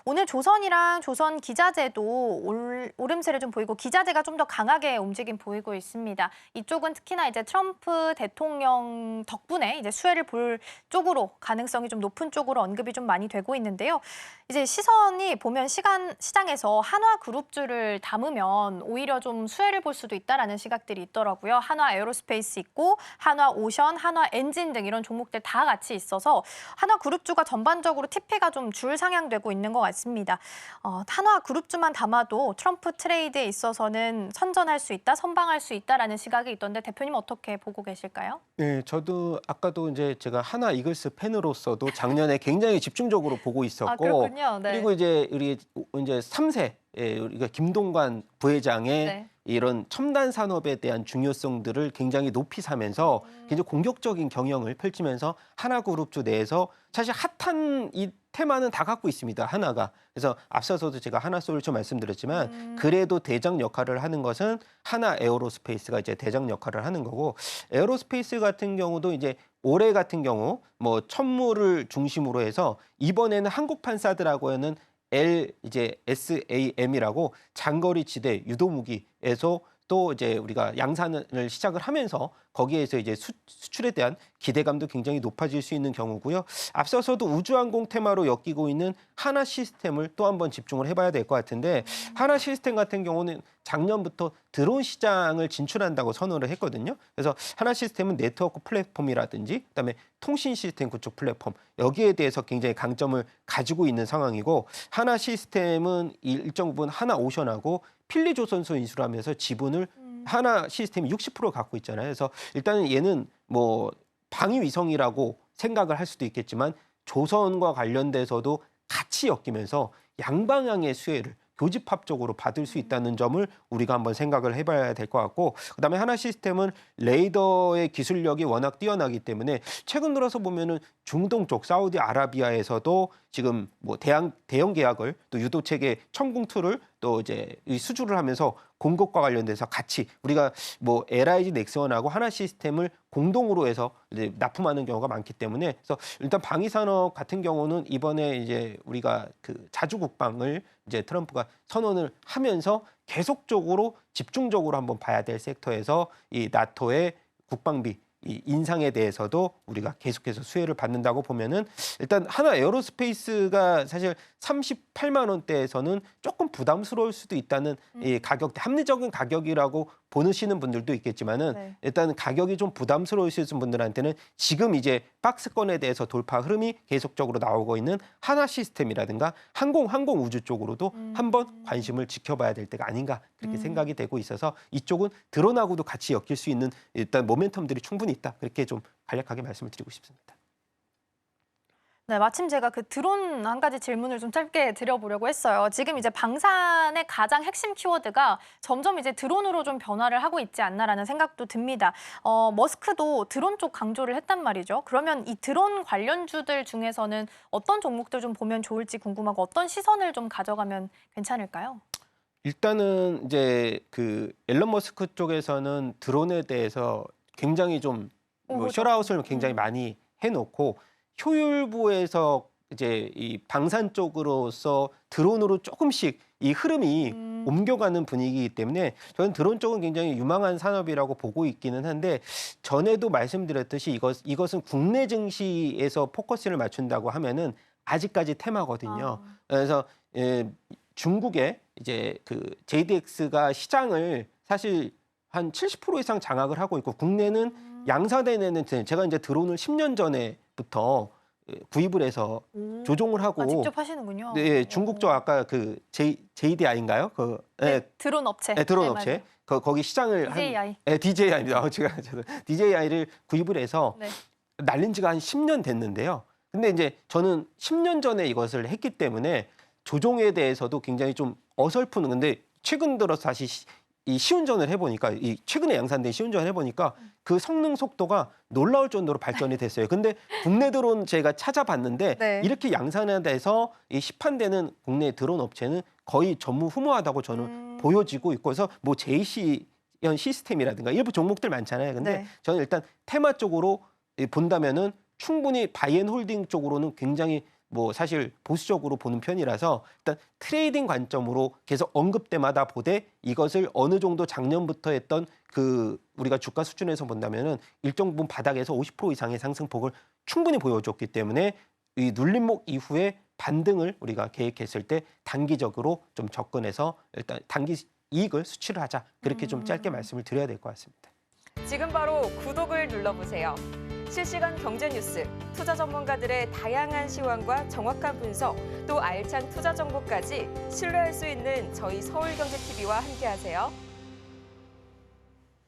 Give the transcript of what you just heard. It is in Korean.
오늘 조선이랑 조선 기자재도 오름세를 좀 보이고 기자재가 좀 더 강하게 움직임 보이고 있습니다. 이쪽은 특히나 이제 트럼프 대통령 덕분에 이제 수혜를 볼 쪽으로 가능성이 좀 높은 쪽으로 언급이 좀 많이 되고 있는데요. 이제 시선이 보면 시장에서 한화 그룹주를 담으면 오히려 좀 수혜를 볼 수도 있다라는 시각들이 있더라고요. 한화 에어로스페이스 있고 한화 오션, 한화 엔진 등 이런 종목들 다 같이 있어서 한화 그룹주가 전반적으로 TP가 좀 줄 상향되고 있는 것 같습니다. 한화 그룹주만 담아도 트럼프 트레이드에 있어서는 선전할 수 있다, 선방할 수 있다라는 시각이 있던데 대표님 어떻게 보고 계실까요? 네, 저도 아까도 이제 제가 한화 이글스 팬으로서도 작년에 굉장히 집중적으로 보고 아, 있었고, 그렇군요. 네. 그리고 이제 우리 이제 3세 우리가 김동관 부회장의 네. 이런 첨단 산업에 대한 중요성들을 굉장히 높이 사면서 굉장히 공격적인 경영을 펼치면서 하나그룹주 내에서 사실 핫한 이 테마는 다 갖고 있습니다. 하나가. 그래서 앞서서도 제가 하나솔루션 말씀드렸지만 그래도 대장 역할을 하는 것은 하나 에어로스페이스가 이제 대장 역할을 하는 거고, 에어로스페이스 같은 경우도 이제 올해 같은 경우 뭐 천무를 중심으로 해서 이번에는 한국판사들하고 하는 이제 SAM이라고 장거리 지대 유도무기에서 또 이제 우리가 양산을 시작을 하면서 거기에서 이제 수출에 대한 기대감도 굉장히 높아질 수 있는 경우고요. 앞서서도 우주항공 테마로 엮이고 있는 하나 시스템을 또 한번 집중을 해봐야 될 것 같은데, 하나 시스템 같은 경우는 작년부터 드론 시장을 진출한다고 선언을 했거든요. 그래서 하나 시스템은 네트워크 플랫폼이라든지 그다음에 통신 시스템 구축 플랫폼, 여기에 대해서 굉장히 강점을 가지고 있는 상황이고, 하나 시스템은 일정 부분 하나 오션하고 필리조선소 인수를 하면서 지분을 하나 시스템이 60% 갖고 있잖아요. 그래서 일단은 얘는 뭐 방위 위성이라고 생각을 할 수도 있겠지만 조선과 관련돼서도 같이 엮이면서 양방향의 수혜를 교집합적으로 받을 수 있다는 점을 우리가 한번 생각을 해봐야 될 것 같고, 그다음에 하나 시스템은 레이더의 기술력이 워낙 뛰어나기 때문에 최근 들어서 보면은 중동 쪽 사우디아라비아에서도 지금 뭐 대형 계약을 또 유도체계 천궁2를 또 이제 수주를 하면서 공급과 관련돼서 같이 우리가 뭐 LIG 넥스원하고 하나 시스템을 공동으로 해서 이제 납품하는 경우가 많기 때문에, 그래서 일단 방위 산업 같은 경우는 이번에 이제 우리가 그 자주 국방을 이제 트럼프가 선언을 하면서 계속적으로 집중적으로 한번 봐야 될 섹터에서 이 나토의 국방비 이 인상에 대해서도 우리가 계속해서 수혜를 받는다고 보면은, 일단 하나 에어로스페이스가 사실 38만 원대에서는 조금 부담스러울 수도 있다는 이 가격대, 합리적인 가격이라고 보시는 분들도 있겠지만은 네. 일단 가격이 좀 부담스러우신 분들한테는 지금 이제 박스권에 대해서 돌파 흐름이 계속적으로 나오고 있는 하나 시스템이라든가 항공 우주 쪽으로도 한번 관심을 지켜봐야 될 때가 아닌가 그렇게 생각이 되고 있어서, 이쪽은 드론하고도 같이 엮일 수 있는 일단 모멘텀들이 충분히 있다, 그렇게 좀 간략하게 말씀을 드리고 싶습니다. 네, 마침 제가 그 드론 한 가지 질문을 좀 짧게 드려보려고 했어요. 지금 이제 방산의 가장 핵심 키워드가 점점 이제 드론으로 좀 변화를 하고 있지 않나라는 생각도 듭니다. 머스크도 드론 쪽 강조를 했단 말이죠. 그러면 이 드론 관련주들 중에서는 어떤 종목들 좀 보면 좋을지 궁금하고 어떤 시선을 좀 가져가면 괜찮을까요? 일단은 이제 그 앨런 머스크 쪽에서는 드론에 대해서 굉장히 좀 뭐 그렇죠. 숏아웃을 굉장히 많이 해놓고, 효율부에서 이제 이 방산 쪽으로서 드론으로 조금씩 이 흐름이 옮겨가는 분위기이기 때문에 저는 드론 쪽은 굉장히 유망한 산업이라고 보고 있기는 한데, 전에도 말씀드렸듯이 이것은 국내 증시에서 포커스를 맞춘다고 하면은 아직까지 테마거든요. 그래서 중국의 이제 그 JDX가 시장을 사실 한 70% 이상 장악을 하고 있고, 국내는 양사대내는 제가 이제 드론을 10년 전에부터 구입을 해서 조종을 하고. 직접 하시는군요. 네, 중국 쪽 아까 그 JDI인가요? 네, 드론 업체. 네, 드론 네, 업체. 거기 시장을 DJI. DJI입니다. 제가 DJI를 구입을 해서 네. 날린 지가 한 10년 됐는데요. 근데 이제 저는 10년 전에 이것을 했기 때문에 조종에 대해서도 굉장히 좀 어설픈, 근데 최근 들어서 다시 이 시운전을 해보니까, 이 최근에 양산된 시운전을 해보니까 그 성능 속도가 놀라울 정도로 발전이 됐어요. 근데 국내 드론 제가 찾아봤는데 네. 이렇게 양산돼서 이 시판되는 국내 드론 업체는 거의 전무후무하다고 저는 보여지고 있고, 그래서 뭐 JC연 시스템이라든가 일부 종목들 많잖아요. 근데 네. 저는 일단 테마 쪽으로 본다면은 충분히 바이앤홀딩 쪽으로는 굉장히 뭐 사실 보수적으로 보는 편이라서 일단 트레이딩 관점으로 계속 언급 때마다 보되 이것을 어느 정도 작년부터 했던 그 우리가 주가 수준에서 본다면은 일정 부분 바닥에서 50% 이상의 상승폭을 충분히 보여줬기 때문에 이 눌림목 이후에 반등을 우리가 계획했을 때 단기적으로 좀 접근해서 일단 단기 이익을 수치를 하자. 그렇게 좀 짧게 말씀을 드려야 될 것 같습니다. 지금 바로 구독을 눌러보세요. 실시간 경제 뉴스, 투자 전문가들의 다양한 시황과 정확한 분석, 또 알찬 투자 정보까지 신뢰할 수 있는 저희 서울경제TV와 함께하세요.